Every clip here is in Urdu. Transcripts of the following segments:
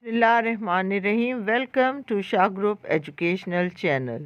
Bismillahirrahmanirrahim. Welcome to Shah Group Educational Channel.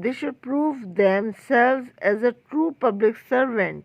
they should prove themselves as a true public servant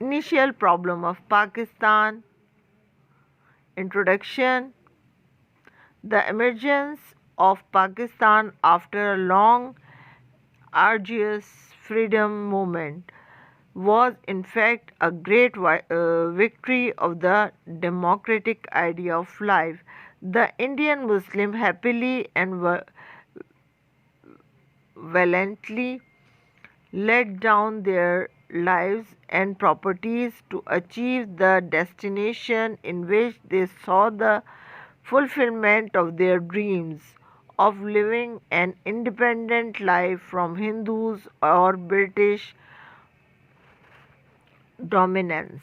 Initial problem of Pakistan. Introduction. The emergence of Pakistan after a long, arduous freedom movement was in fact a great victory of the democratic idea of life. The Indian Muslim happily and valiantly laid down their lives and properties to achieve the destination in which they saw the fulfillment of their dreams of living an independent life from Hindus or British dominance.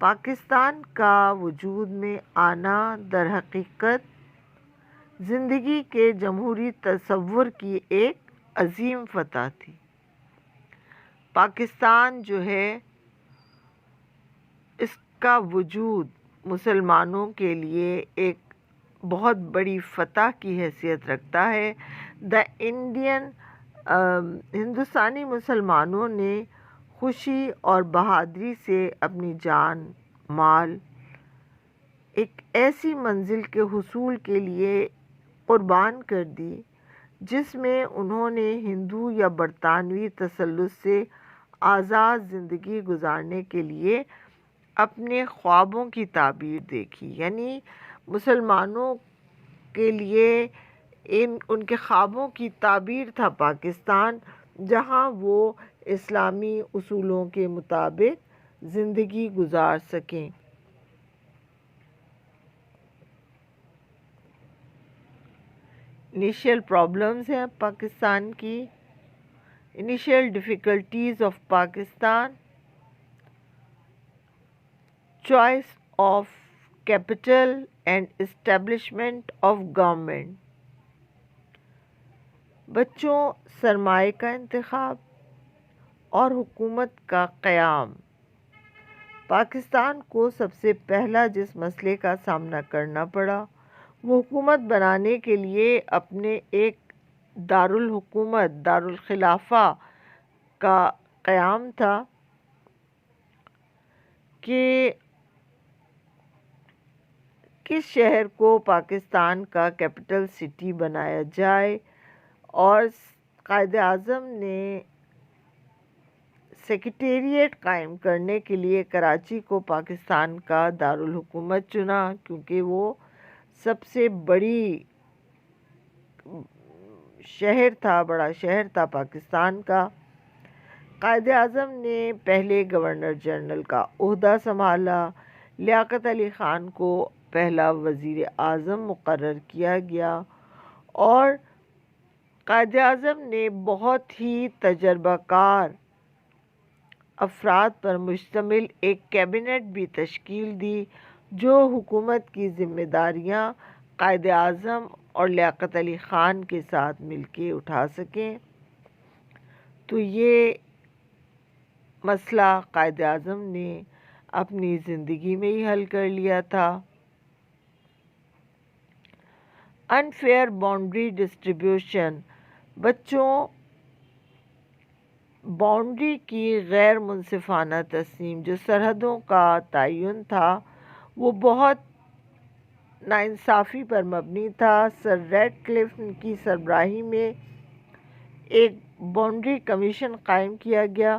Pakistan کا وجود میں آنا در حقیقت زندگی کے جمہوری تصور کی ایک عظیم فتح تھی۔ پاکستان جو ہے، اس کا وجود مسلمانوں کے لیے ایک بہت بڑی فتح کی حیثیت رکھتا ہے۔ ہندوستانی مسلمانوں نے خوشی اور بہادری سے اپنی جان مال ایک ایسی منزل کے حصول کے لیے قربان کر دی جس میں انہوں نے ہندو یا برطانوی تسلط سے آزاد زندگی گزارنے کے لیے اپنے خوابوں کی تعبیر دیکھی۔ یعنی مسلمانوں کے لیے ان کے خوابوں کی تعبیر تھا پاکستان، جہاں وہ اسلامی اصولوں کے مطابق زندگی گزار سکیں۔ انیشیل پرابلمز ہیں پاکستان کی۔ Initial difficulties of Pakistan: choice of capital and establishment of government, بچوں سرمایہ کا انتخاب اور حکومت کا قیام۔ پاکستان کو سب سے پہلا جس مسئلے کا سامنا کرنا پڑا وہ حکومت بنانے کے لیے اپنے ایک دارالحکومت دارالخلافہ کا قیام تھا کہ کس شہر کو پاکستان کا کیپٹل سٹی بنایا جائے، اور قائد اعظم نے سیکریٹریٹ قائم کرنے کے لیے کراچی کو پاکستان کا دارالحکومت چنا، کیونکہ وہ سب سے بڑا شہر تھا پاکستان کا۔ قائد اعظم نے پہلے گورنر جنرل کا عہدہ سنبھالا۔ لیاقت علی خان کو پہلا وزیر اعظم مقرر کیا گیا اور قائد اعظم نے بہت ہی تجربہ کار افراد پر مشتمل ایک کابینٹ بھی تشکیل دی جو حکومت کی ذمہ داریاں قائد اعظم اور لیاقت علی خان کے ساتھ مل کے اٹھا سکیں۔ تو یہ مسئلہ قائد اعظم نے اپنی زندگی میں ہی حل کر لیا تھا۔ انفیئر باؤنڈری ڈسٹریبیوشن، بچوں باؤنڈری کی غیر منصفانہ تقسیم، جو سرحدوں کا تعین تھا وہ بہت ناانصافی پر مبنی تھا۔ سر ریڈ کلف کی سربراہی میں ایک باؤنڈری کمیشن قائم کیا گیا۔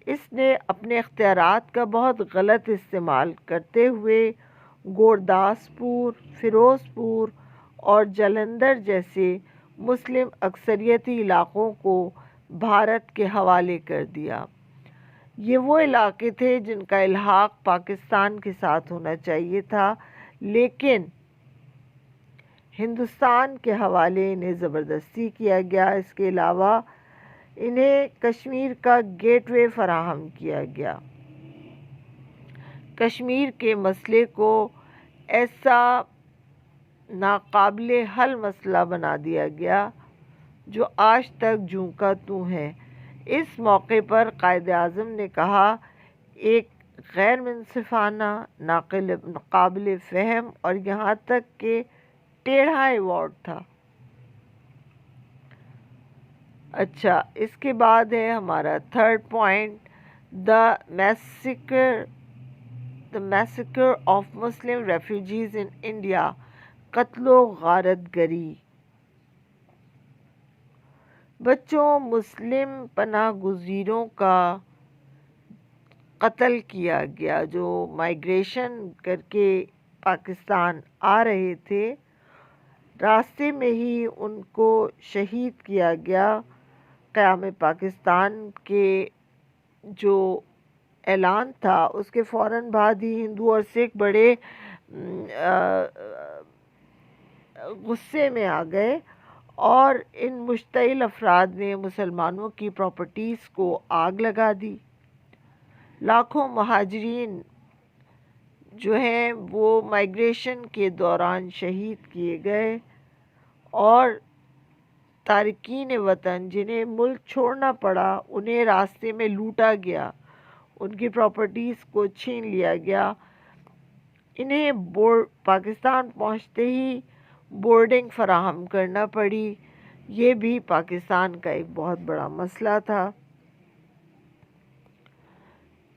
اس نے اپنے اختیارات کا بہت غلط استعمال کرتے ہوئے گورداسپور، فیروزپور اور جلندھر جیسے مسلم اکثریتی علاقوں کو بھارت کے حوالے کر دیا۔ یہ وہ علاقے تھے جن کا الحاق پاکستان کے ساتھ ہونا چاہیے تھا، لیکن ہندوستان کے حوالے انہیں زبردستی کیا گیا۔ اس کے علاوہ انہیں کشمیر کا گیٹ وے فراہم کیا گیا۔ کشمیر کے مسئلے کو ایسا ناقابل حل مسئلہ بنا دیا گیا جو آج تک جوں کا توں ہے۔ اس موقع پر قائد اعظم نے کہا، ایک غیر منصفانہ، ناقابل فہم اور یہاں تک کہ ٹیڑھا ایوارڈ تھا۔ اچھا، اس کے بعد ہے ہمارا third point, the massacre of Muslim refugees in India, قتل و غارت گری۔ بچوں مسلم پناہ گزینوں کا قتل کیا گیا جو مائیگریشن کر کے پاکستان آ رہے تھے، راستے میں ہی ان کو شہید کیا گیا۔ قیام پاکستان کے جو اعلان تھا اس کے فوراً بعد ہی ہندو اور سکھ بڑے غصے میں آ گئے اور ان مشتعل افراد نے مسلمانوں کی پراپرٹیز کو آگ لگا دی۔ لاکھوں مہاجرین جو ہیں وہ مائیگریشن کے دوران شہید کیے گئے، اور تارکین وطن جنہیں ملک چھوڑنا پڑا انہیں راستے میں لوٹا گیا، ان کی پراپرٹیز کو چھین لیا گیا، انہیں پاکستان پہنچتے ہی بورڈنگ فراہم کرنا پڑی۔ یہ بھی پاکستان کا ایک بہت بڑا مسئلہ تھا۔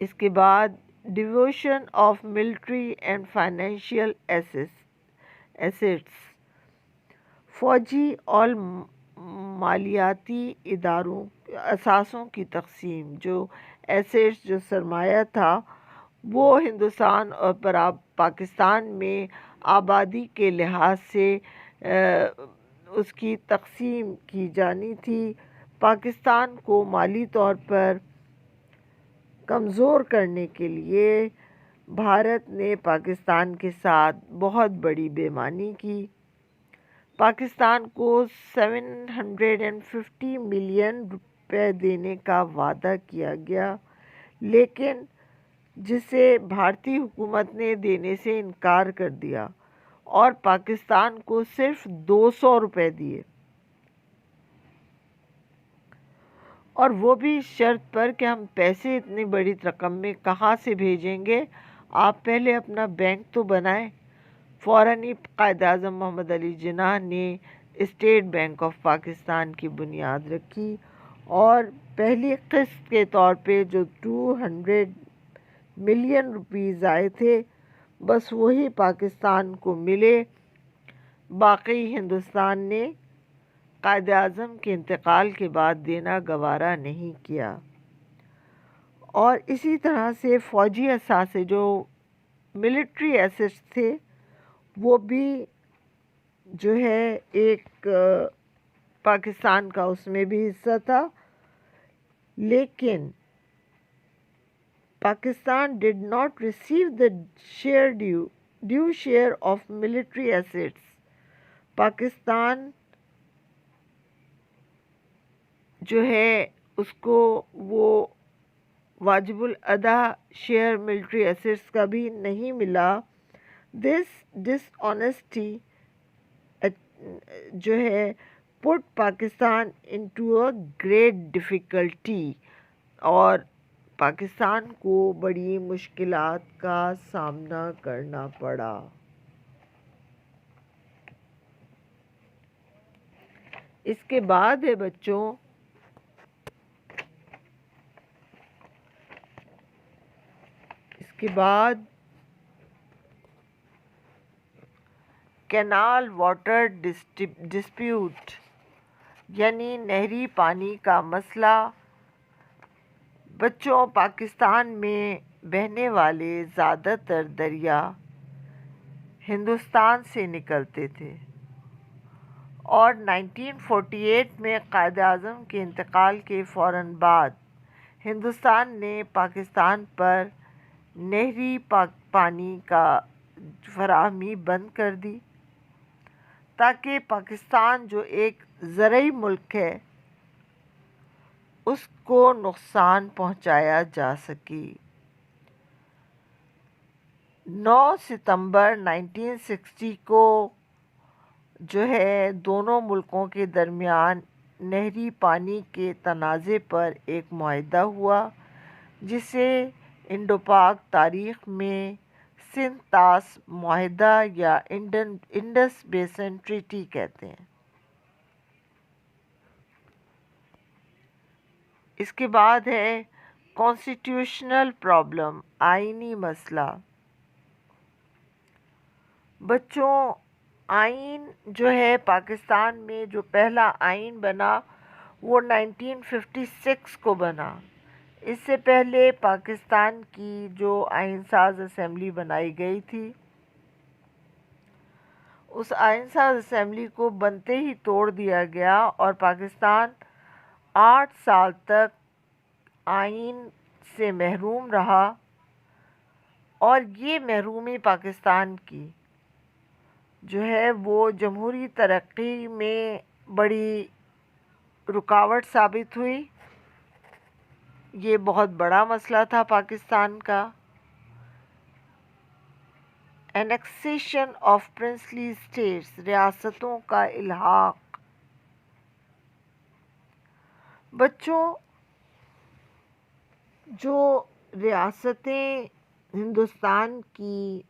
اس کے بعد division of military and financial assets, فوجی اور مالیاتی اداروں اثاثوں کی تقسیم۔ جو ایسٹس، جو سرمایہ تھا وہ ہندوستان اور پاکستان میں آبادی کے لحاظ سے اس کی تقسیم کی جانی تھی۔ پاکستان کو مالی طور پر کمزور کرنے کے لیے بھارت نے پاکستان کے ساتھ بہت بڑی بے ایمانی کی۔ پاکستان کو $750 ملین دینے کا وعدہ کیا گیا، لیکن جسے بھارتی حکومت نے دینے سے انکار کر دیا اور پاکستان کو صرف $200 دیے، اور وہ بھی اس شرط پر کہ ہم پیسے اتنی بڑی رقم میں کہاں سے بھیجیں گے، آپ پہلے اپنا بینک تو بنائیں۔ فوراً ہی قائد اعظم محمد علی جناح نے اسٹیٹ بینک آف پاکستان کی بنیاد رکھی، اور پہلی قسط کے طور پہ جو $200 ملین آئے تھے بس وہی پاکستان کو ملے، باقی ہندوستان نے قائد اعظم کے انتقال کے بعد دینا گوارا نہیں کیا۔ اور اسی طرح سے فوجی اثاثے، جو ملٹری ایسٹس تھے، وہ بھی جو ہے ایک پاکستان کا اس میں بھی حصہ تھا، لیکن Pakistan did not receive the due share of military assets۔ Pakistan جو ہے اس کو وہ واجب الادا شیئر ملٹری ایسٹس کا بھی نہیں ملا۔ دس ڈس آنیسٹی جو ہے put Pakistan into a great difficulty, اور پاکستان کو بڑی مشکلات کا سامنا کرنا پڑا۔ اس کے بعد ہے بچوں کینال واٹر ڈسپیوٹ، یعنی نہری پانی کا مسئلہ۔ بچوں، پاکستان میں بہنے والے زیادہ تر دریا ہندوستان سے نکلتے تھے، اور 1948 میں قائد اعظم کے انتقال کے فوراً بعد ہندوستان نے پاکستان پر نہری پانی کا فراہمی بند کر دی، تاکہ پاکستان جو ایک زرعی ملک ہے اس کو نقصان پہنچایا جا سکے۔ 9 ستمبر 1960 کو جو ہے دونوں ملکوں کے درمیان نہری پانی کے تنازع پر ایک معاہدہ ہوا، جسے انڈو پاک تاریخ میں سندھ طاس معاہدہ یا انڈس بیسن ٹریٹی کہتے ہیں۔ اس کے بعد ہے کانسٹیٹیوشنل پرابلم، آئینی مسئلہ۔ بچوں، آئین جو ہے پاکستان میں جو پہلا آئین بنا وہ 1956 کو بنا۔ اس سے پہلے پاکستان کی جو آئین ساز اسمبلی بنائی گئی تھی، اس آئین ساز اسمبلی کو بنتے ہی توڑ دیا گیا، اور پاکستان 8 سال تک آئین سے محروم رہا، اور یہ محرومی پاکستان کی جو ہے وہ جمہوری ترقی میں بڑی رکاوٹ ثابت ہوئی۔ یہ بہت بڑا مسئلہ تھا پاکستان کا. اینیکسیشن آف پرنسلی اسٹیٹس، ریاستوں کا الحاق. بچوں، جو ریاستیں ہندوستان کی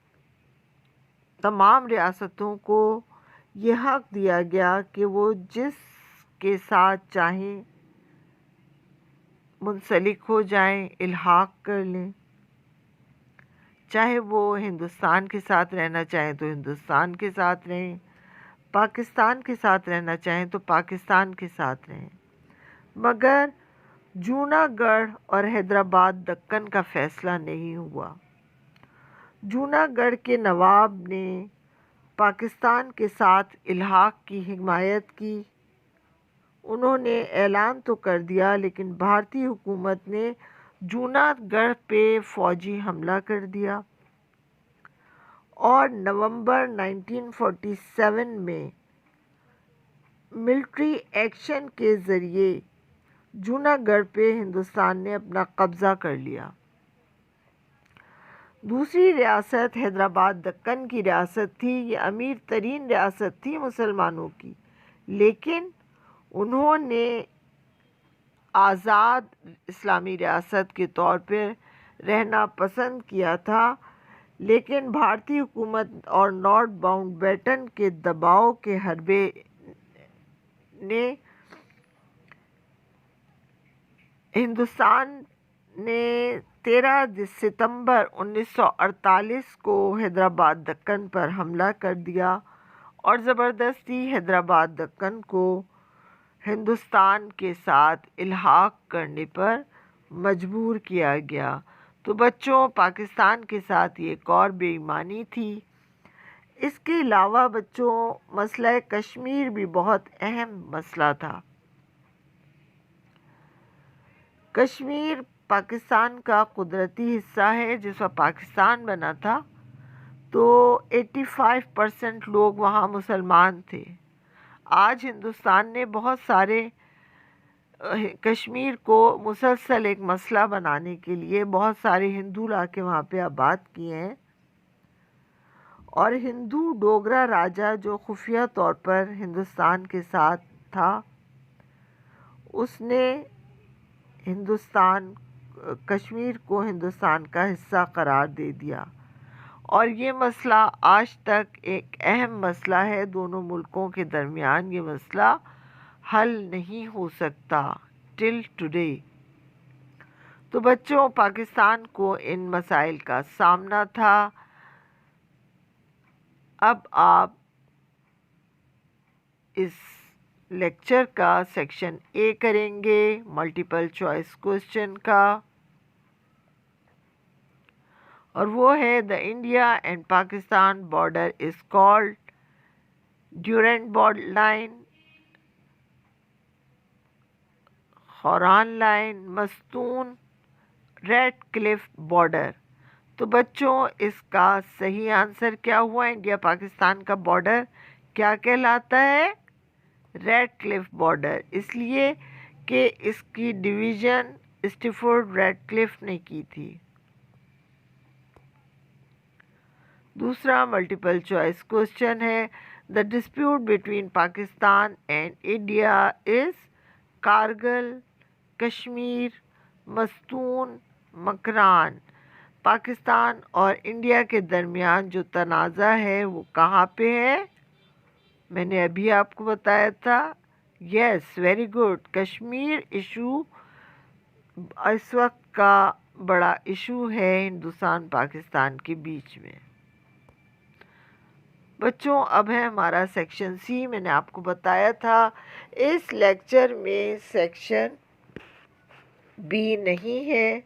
تمام ریاستوں کو یہ حق دیا گیا کہ وہ جس کے ساتھ چاہیں منسلک ہو جائیں، الحاق کر لیں. چاہے وہ ہندوستان کے ساتھ رہنا چاہیں تو ہندوستان کے ساتھ رہیں، پاکستان کے ساتھ رہنا چاہیں تو پاکستان کے ساتھ رہیں. مگر جوناگڑھ اور حیدرآباد دکن کا فیصلہ نہیں ہوا. جوناگڑھ کے نواب نے پاکستان کے ساتھ الحاق کی حمایت کی. انہوں نے اعلان تو کر دیا، لیکن بھارتی حکومت نے جوناگڑھ پہ فوجی حملہ کر دیا اور نومبر 1947 میں ملٹری ایکشن کے ذریعے جوناگڑھ پہ ہندوستان نے اپنا قبضہ کر لیا. دوسری ریاست حیدرآباد دکن کی ریاست تھی. یہ امیر ترین ریاست تھی مسلمانوں کی، لیکن انہوں نے آزاد اسلامی ریاست کے طور پہ رہنا پسند کیا تھا. لیکن بھارتی حکومت اور نارتھ باؤنڈ بیٹن کے دباؤ کے حربے نے ہندوستان نے 13 ستمبر 1948 کو حیدرآباد دکن پر حملہ کر دیا اور زبردستی حیدرآباد دکن کو ہندوستان کے ساتھ الحاق کرنے پر مجبور کیا گیا. تو بچوں، پاکستان کے ساتھ یہ ایک اور بے ایمانی تھی. اس کے علاوہ بچوں، مسئلہ کشمیر بھی بہت اہم مسئلہ تھا. کشمیر پاکستان کا قدرتی حصہ ہے. جس وقت پاکستان بنا تھا تو 85% لوگ وہاں مسلمان تھے. آج ہندوستان نے بہت سارے کشمیر کو مسلسل ایک مسئلہ بنانے کے لیے بہت سارے ہندو لا کے وہاں پہ آباد کیے ہیں، اور ہندو ڈوگرا راجا جو خفیہ طور پر ہندوستان کے ساتھ تھا، اس نے کشمیر کو ہندوستان کا حصہ قرار دے دیا، اور یہ مسئلہ آج تک ایک اہم مسئلہ ہے. دونوں ملکوں کے درمیان یہ مسئلہ حل نہیں ہو سکتا ٹل ٹوڈے. تو بچوں، پاکستان کو ان مسائل کا سامنا تھا. اب آپ اس لیکچر کا سیکشن اے کریں گے، ملٹیپل چوائس کوسچن کا، اور وہ ہے the India and Pakistan border is called Durand border line, خوران line, Mastung, Radcliffe border. تو بچوں، اس کا صحیح آنسر کیا ہوا؟ انڈیا پاکستان کا بارڈر کیا کہلاتا ہے؟ ریڈ کلف بارڈر. اس لیے کہ اس کی ڈویژن اسٹیفورڈ ریڈ کلف نے کی تھی. دوسرا ملٹیپل چوائس کوسچن ہے the dispute between Pakistan and India is Kargil, Kashmir, Mastung, Makran. Pakistan اور انڈیا کے درمیان جو تنازع ہے وہ کہاں پہ ہے؟ میں نے ابھی آپ کو بتایا تھا. یس، ویری گڈ. کشمیر ایشو اس وقت کا بڑا ایشو ہے ہندوستان پاکستان کے بیچ میں. بچوں، اب ہے ہمارا سیکشن سی. میں نے آپ کو بتایا تھا اس لیکچر میں سیکشن بی نہیں ہے.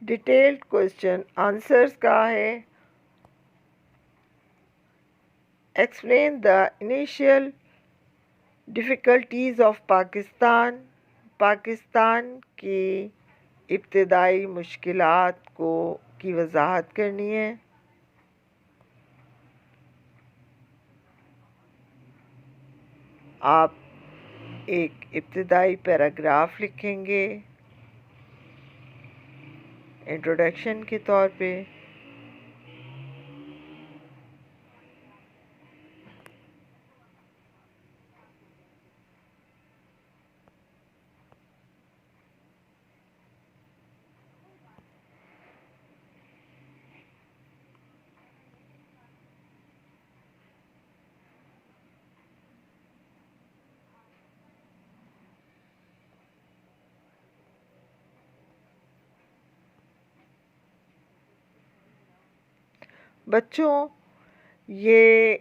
ڈیٹیلڈ کوسچن آنسرز کا ہے. Explain the initial difficulties of Pakistan. Pakistan کی ابتدائی مشکلات کی وضاحت کرنی ہے. آپ ایک ابتدائی پیراگراف لکھیں گے. انٹروڈکشن کے طور پہ۔ بچوں، یہ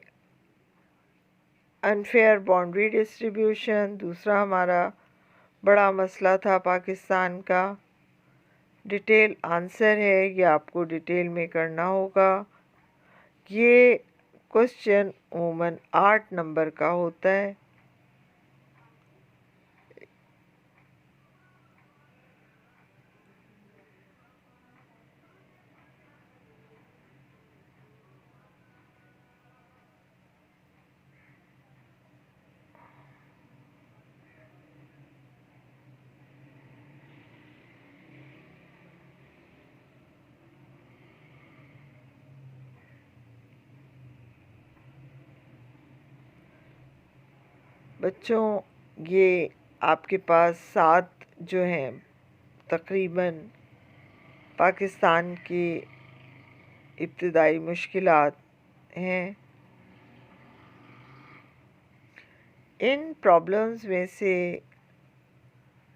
انفیئر باؤنڈری ڈسٹریبیوشن دوسرا ہمارا بڑا مسئلہ تھا پاکستان کا۔ ڈیٹیل آنسر ہے، یہ آپ کو ڈیٹیل میں کرنا ہوگا۔ یہ کوشچن عموماً 8 نمبر کا ہوتا ہے۔ بچوں، یہ آپ کے پاس 7 جو ہیں تقریباً پاکستان کی ابتدائی مشکلات ہیں۔ ان پرابلمز میں سے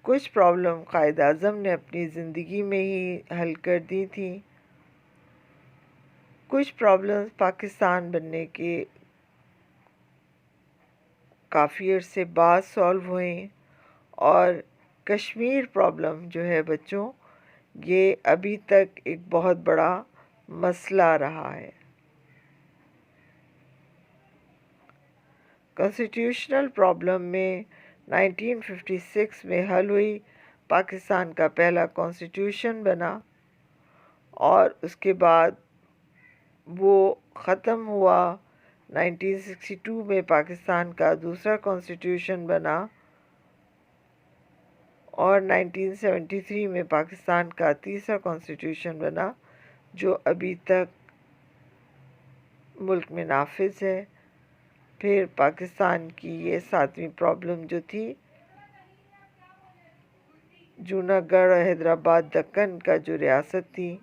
کچھ پرابلم قائد اعظم نے اپنی زندگی میں ہی حل کر دی تھی، کچھ پرابلمز پاکستان بننے کے کافی عرصے بعد سالو ہوئیں، اور کشمیر پرابلم جو ہے بچوں، یہ ابھی تک ایک بہت بڑا مسئلہ رہا ہے۔ کانسٹیٹیوشنل پرابلم میں 1956 میں حل ہوئی، پاکستان کا پہلا کانسٹیٹیوشن بنا، اور اس کے بعد وہ ختم ہوا۔ 1962 میں پاکستان کا دوسرا کانسٹیٹیوشن بنا، اور 1973 میں پاکستان کا تیسرا کانسٹیٹیوشن بنا، جو ابھی تک ملک میں نافذ ہے۔ پھر پاکستان کی یہ 7ویں پرابلم جو تھی، جوناگڑھ اور حیدرآباد دکن کا جو ریاست تھی،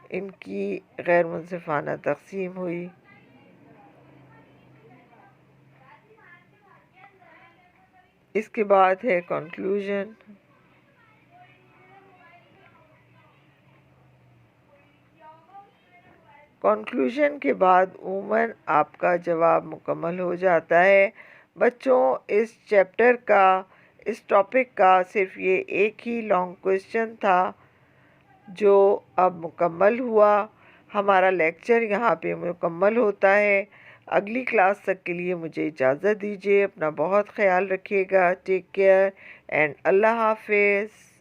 ان کی غیر منصفانہ تقسیم ہوئی۔ اس کے بعد ہے کنکلوژن۔ کنکلوژن کے بعد عموماً آپ کا جواب مکمل ہو جاتا ہے۔ بچوں، اس چیپٹر کا، اس ٹاپک کا صرف یہ ایک ہی لانگ کویسچن تھا جو اب مکمل ہوا۔ ہمارا لیکچر یہاں پہ مکمل ہوتا ہے۔ اگلی کلاس تک کے لیے مجھے اجازت دیجیے۔ اپنا بہت خیال رکھیے گا۔ ٹیک کیئر اینڈ اللہ حافظ۔